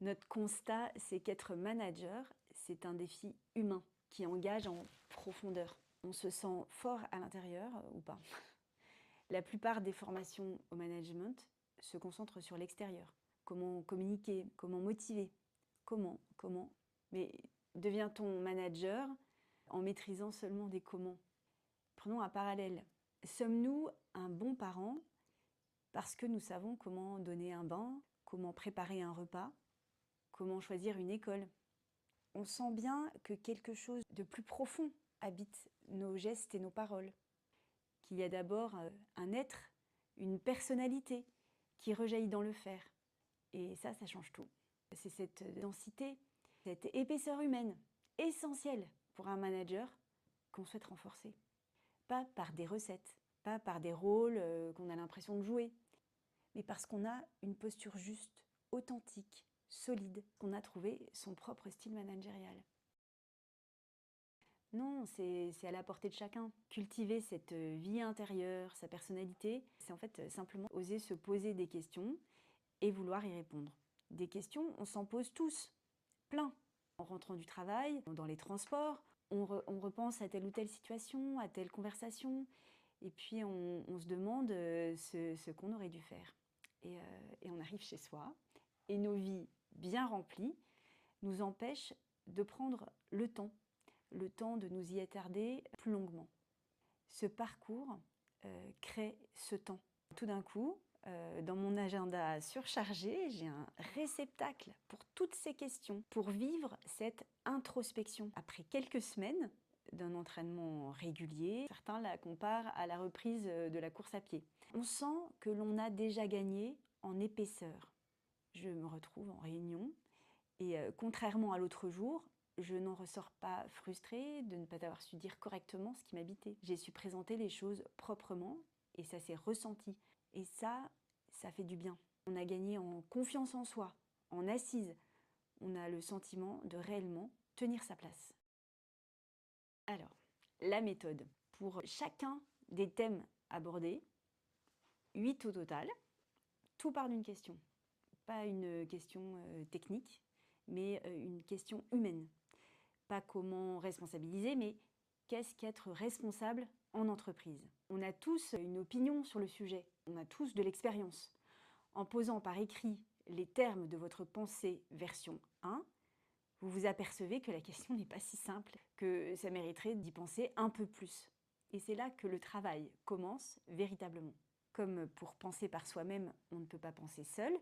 Notre constat, c'est qu'être manager, c'est un défi humain qui engage en profondeur. On se sent fort à l'intérieur ou pas. La plupart des formations au management se concentrent sur l'extérieur. Comment communiquer, comment motiver, comment. Mais devient-on manager en maîtrisant seulement des comment? Prenons un parallèle. Sommes-nous un bon parent parce que nous savons comment donner un bain, comment préparer un repas, comment choisir une école? On sent bien que quelque chose de plus profond habite nos gestes et nos paroles. Qu'il y a d'abord un être, une personnalité qui rejaillit dans le faire. Et ça change tout. C'est cette densité, cette épaisseur humaine, essentielle pour un manager qu'on souhaite renforcer. Pas par des recettes, pas par des rôles qu'on a l'impression de jouer, mais parce qu'on a une posture juste, authentique, solide, qu'on a trouvé son propre style managérial. Non, c'est à la portée de chacun. Cultiver cette vie intérieure, sa personnalité, c'est en fait simplement oser se poser des questions et vouloir y répondre. Des questions, on s'en pose tous, plein. En rentrant du travail, dans les transports, on repense à telle ou telle situation, à telle conversation, et puis on se demande ce qu'on aurait dû faire. Et on arrive chez soi, et nos vies bien remplies nous empêchent de prendre le temps de nous y attarder plus longuement. Ce parcours crée ce temps. Tout d'un coup, dans mon agenda surchargé, j'ai un réceptacle pour toutes ces questions, pour vivre cette introspection. Après quelques semaines d'un entraînement régulier, certains la comparent à la reprise de la course à pied. On sent que l'on a déjà gagné en épaisseur. Je me retrouve en réunion et contrairement à l'autre jour, je n'en ressors pas frustrée de ne pas avoir su dire correctement ce qui m'habitait. J'ai su présenter les choses proprement et ça s'est ressenti. Et ça fait du bien. On a gagné en confiance en soi, en assise. On a le sentiment de réellement tenir sa place. Alors, la méthode. Pour chacun des thèmes abordés, 8 au total, tout part d'une question. Pas une question technique, mais une question humaine. Pas comment responsabiliser, mais qu'est-ce qu'être responsable en entreprise? On a tous une opinion sur le sujet, on a tous de l'expérience. En posant par écrit les termes de votre pensée version 1, vous vous apercevez que la question n'est pas si simple, que ça mériterait d'y penser un peu plus. Et c'est là que le travail commence véritablement. Comme pour penser par soi-même, on ne peut pas penser seul,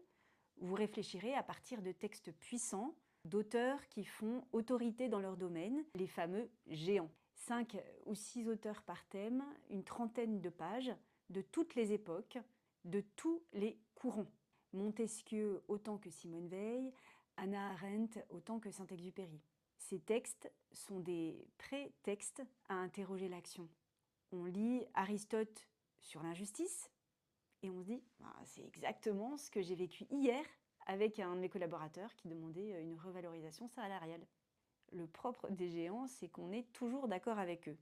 vous réfléchirez à partir de textes puissants, d'auteurs qui font autorité dans leur domaine, les fameux géants. 5 ou 6 auteurs par thème, une trentaine de pages, de toutes les époques, de tous les courants. Montesquieu autant que Simone Veil, Hannah Arendt autant que Saint-Exupéry. Ces textes sont des prétextes à interroger l'action. On lit Aristote sur l'injustice, et on se dit, c'est exactement ce que j'ai vécu hier avec un de mes collaborateurs qui demandait une revalorisation salariale. Le propre des géants, c'est qu'on est toujours d'accord avec eux.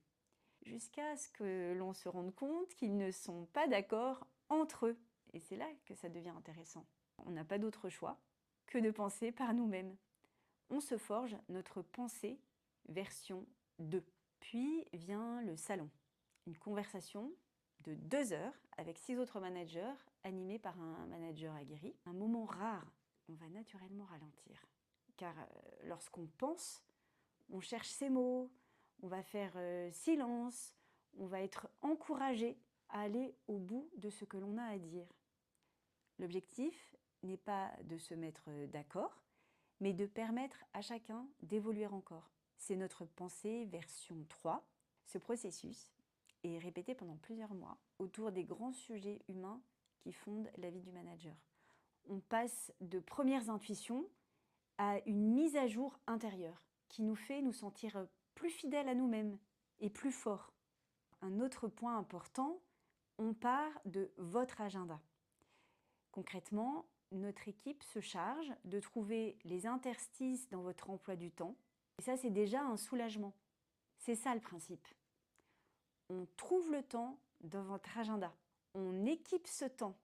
Jusqu'à ce que l'on se rende compte qu'ils ne sont pas d'accord entre eux. Et c'est là que ça devient intéressant. On n'a pas d'autre choix que de penser par nous-mêmes. On se forge notre pensée version 2. Puis vient le salon. Une conversation de 2 heures avec 6 autres managers animés par un manager aguerri. Un moment rare, on va naturellement ralentir. Car lorsqu'on pense, on cherche ses mots, on va faire silence, on va être encouragé à aller au bout de ce que l'on a à dire. L'objectif n'est pas de se mettre d'accord, mais de permettre à chacun d'évoluer encore. C'est notre pensée version 3. Ce processus est répété pendant plusieurs mois autour des grands sujets humains qui fondent la vie du manager. On passe de premières intuitions à une mise à jour intérieure qui nous fait nous sentir plus fidèles à nous-mêmes et plus forts. Un autre point important, on part de votre agenda. Concrètement, notre équipe se charge de trouver les interstices dans votre emploi du temps. Et ça, c'est déjà un soulagement. C'est ça le principe. On trouve le temps dans votre agenda. On équipe ce temps.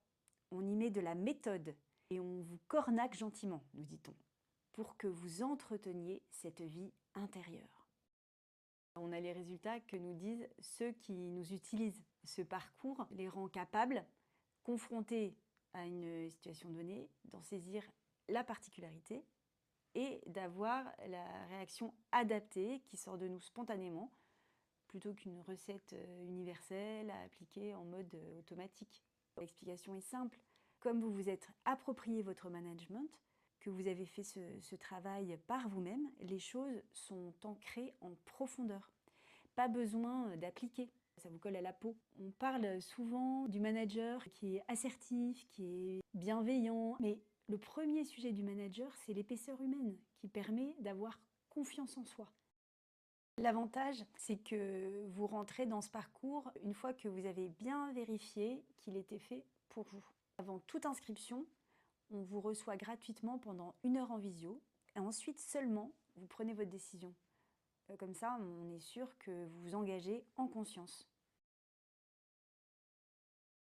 On y met de la méthode. Et on vous cornaque gentiment, nous dit-on. pour que vous entreteniez cette vie intérieure. On a les résultats que nous disent ceux qui nous utilisent. Ce parcours les rend capables, confrontés à une situation donnée, d'en saisir la particularité et d'avoir la réaction adaptée qui sort de nous spontanément, plutôt qu'une recette universelle à appliquer en mode automatique. L'explication est simple. Comme vous vous êtes approprié votre management, que vous avez fait ce travail par vous-même, les choses sont ancrées en profondeur. Pas besoin d'appliquer, ça vous colle à la peau. On parle souvent du manager qui est assertif, qui est bienveillant, mais le premier sujet du manager, c'est l'épaisseur humaine qui permet d'avoir confiance en soi. L'avantage, c'est que vous rentrez dans ce parcours une fois que vous avez bien vérifié qu'il était fait pour vous. Avant toute inscription, on vous reçoit gratuitement pendant 1 heure en visio et ensuite seulement vous prenez votre décision. Comme ça, on est sûr que vous vous engagez en conscience.